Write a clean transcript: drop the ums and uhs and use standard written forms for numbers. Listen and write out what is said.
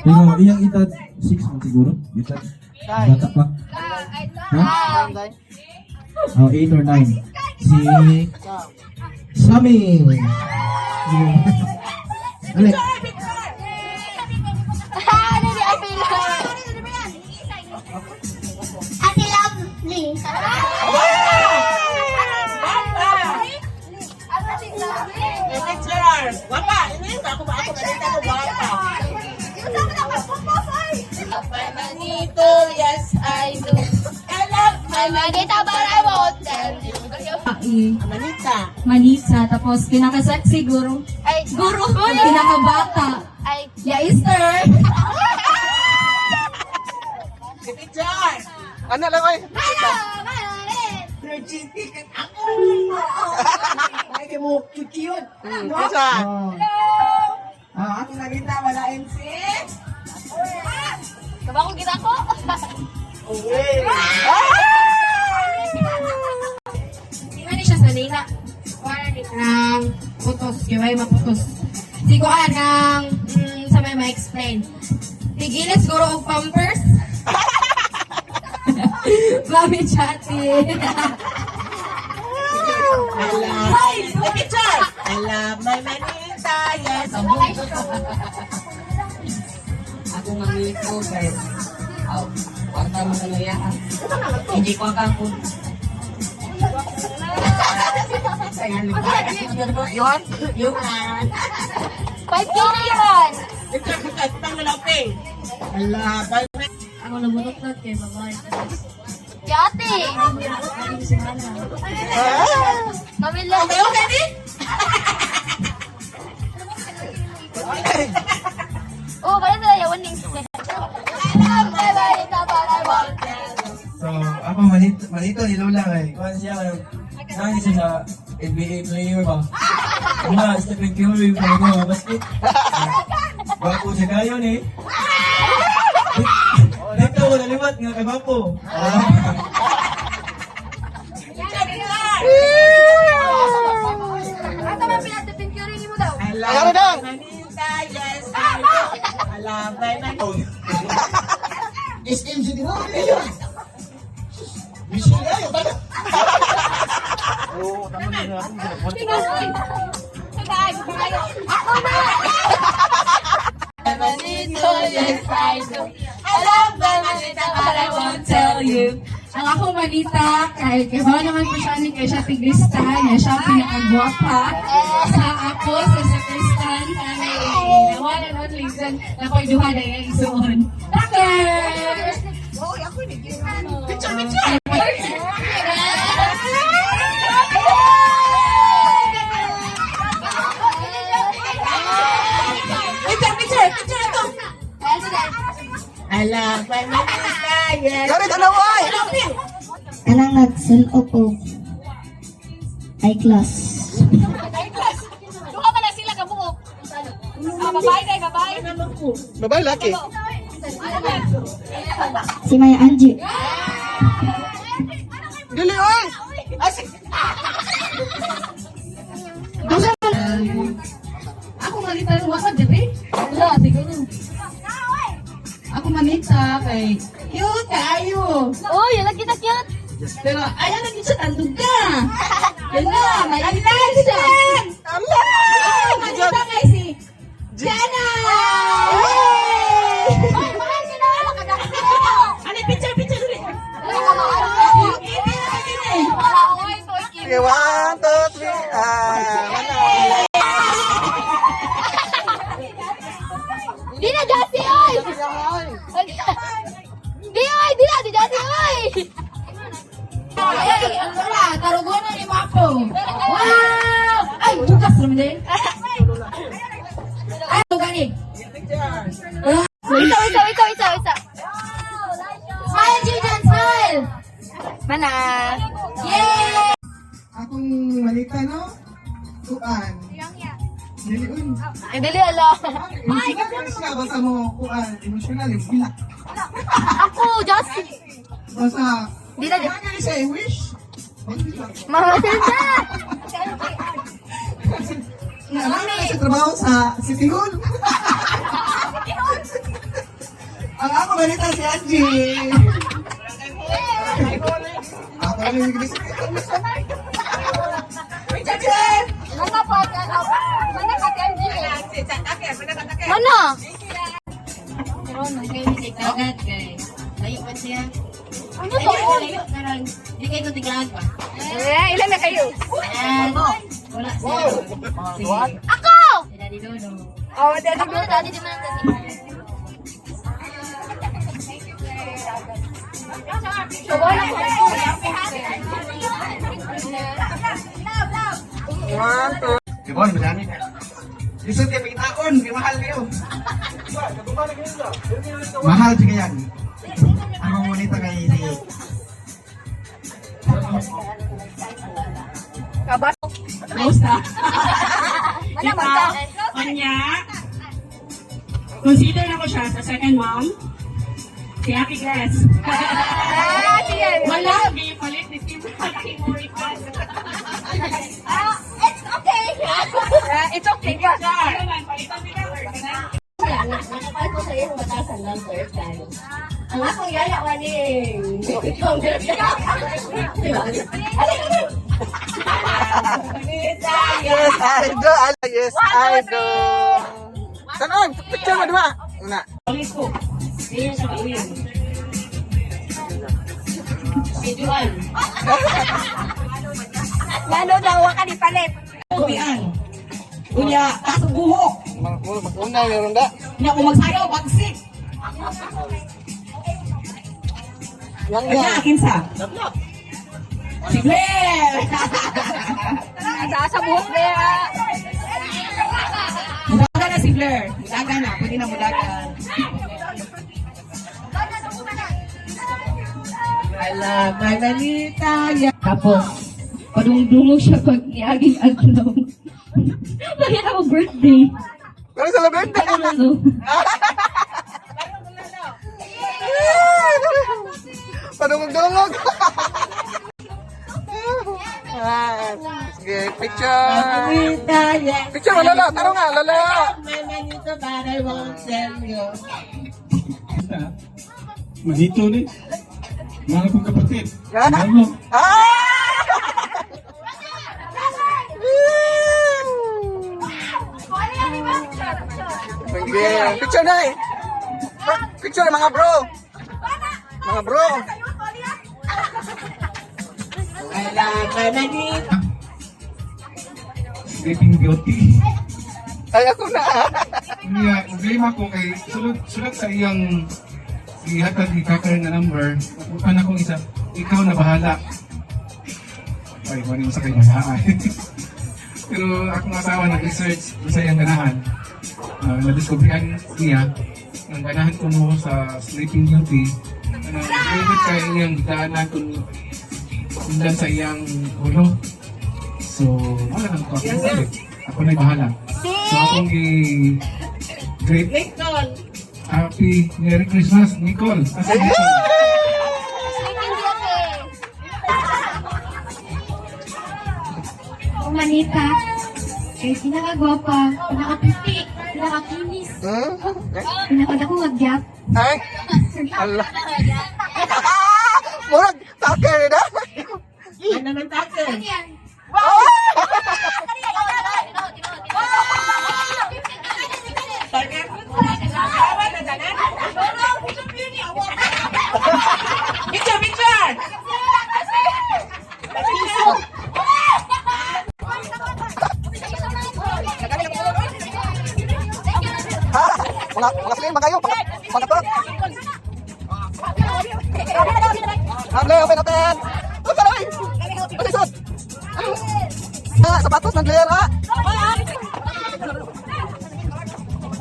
Pero iyang edad, 6 man siguro. Edad. Bata pa. Ha? Oh, 8 or 9. Si Sammy. Dali. Ate Lovely. Manito, yes I do. I love my manita, but I won't tell you. Manita, tapos pinaka-sexy guro. Ay, Guro, pinaka-bata. ay, Yaister. Ano lang ay? Kisa? Ako nakita, wala MC. kabakong kita ko. Ano siya sa nila? Nang putos, kaya maputos. Siguan ng sa may ma-explain. Tigilis guro og pampers. Mami chatty. I love my manita, yes. Ako mamito guys. Kwarta mo talaga. Hindi ko ako. Yun? Yung 5K na yun. Ako nabutot na kay babae. Yate. Kami lang. Oh, kaya sila yawan ning. I love my manita, but I won't tell you. So, ako malito ni Lola eh. Kuhan siya, nangis siya sa NBA player ba? Stephen Curry, mga basket. Bago siya kayo eh. Dito ko naliwat nga kay Bapo. Ata man pinatipin ko rin mo daw. Ano daw? SM si Dino. Mission kayo, bala. Ako na! Manito, yes I do. I love my manita, but I won't tell you. Ang akong manita, kahit iba naman po siya ni kay siya tigristan, niya siya pinakagwapa sa ako sa sakristan, kami one and only son na ko'y duha na yung isuon. Tucker! I love my manita, yes. Yari, dalawa ay! Kanang nagsunog og I-class. Duha ba na sila kabuok? Babae tayo, babae. Babae, laki. Si Maya Angie. Dili, oy! Ako manita ng wasa diri. Wala, tigo niyo. Ako manita kay cute kayo. Oh, yun lang kita cute. Pero ayaw na siya tandog ka. Yan na, may ilan siya. Allah! Ako manita kay si Jenna. Ay, mahal ka na. Nakagakit ka na. Ano, picture diri. Wala ko ay toy cute. Okay, 1, 2, 3. Di na Jassy, oy! Di, oy! Di na, di Jassy, oy! Ay, ang wala, tarugonan ni Mapo. Wow! Ay, bukas naman din. Ay, ito gani. Isa. Smile, Jijan, smile! Mana? Yay! Akong malita, no? Kuan. Diliun. Ay, dali, ala. Emosyonal siya. Basta mo, kuan. Emosyonal, yung bilak. Ako, Jassy. Basta, Di na, di. kaya siya, wish. Mama, Tilda! Alam na sa trabaho sa City Hall. manita si Angie. Ako lang yung English. Mana po? Mana ka Angie? Mana? Agad, guys. Layo pa siya. Ano to? Layo, karon. Di kayo ko tiglaan pa. Ilan na kayo? Ayan. Wala siya. Sige. Ako! Sila di Dodo. Oh, dadi mo dadi di man dadi. Kibon, madami ka. Lisod kayo, pagitaon. Kaya mahal kayo. Mahal siya yan. Ang mamunita kay si... Basta. Mana man ka? Kanya, consider na ko siya sa second mom. Si Aki Grass. Siya. Wala, may palit ni Steve. Malaki mo request. It's okay. It's okay. Ano man, palitan nila. Nakapal ko sa iyo, batasan lang first time. Ang akong yaya ka ni... Yes, idol. Yes, idol. Tanon, picture mo diba? Una. Ulis ko. Hindi siya kawin. Videoan. Lalo daw ka ni palit. Umian. Unya, kaso buhok. Una, meron da. Hindi ako magsayaw, bagsik. Yang Kanya, akin sa. Si Blair! Sa buhok na. Mudaga na si Blair. Mudaga na. Pwede na mudaga. I love my Manita. Tapos, padungdungog siya pag niaging adlaw. Bakit ako birthday? Pero sa labing. Ano na to? Padungog-dungog. Sige, picture. Manita, yeah. Picture mo, lala. Taro nga, lala. My Manita, but I won't tell you. Manito ni. Mga kong kapatid. Ah! Alam mo, Sige, picture na eh. Picture mga bro. Mga bro. I love my Manita. Sleeping Beauty. Ay, ako na. Niya, problema ko kay sulod sa iyang ihatag ni Kakar na number. Upan akong isa. Ikaw na bahala. Ay, wala mo sa kanya bahala. Pero akong asawa nag-research sa iyang ganahan. Nadiscoveryan niya ang ganahan ko mo sa Sleeping Beauty. Favorite kay iyang daanan kung sundan sa iyang ulo. So, wala nang ko. Ako na'y bahala. So, akong i-great Happy Merry Christmas, Nicole. Asa Nicole? Manita. Kay pinakagwapa, pinakaputi, pinakakinis, pinakadako magyap. Ay. Allah. Murag, taker na. Ano nang takin? Picture, picture. Ha? Mga slim, mga kayo. Mga to. Open, open. Open, open. Open, open. Sapatos ng Blair, ha?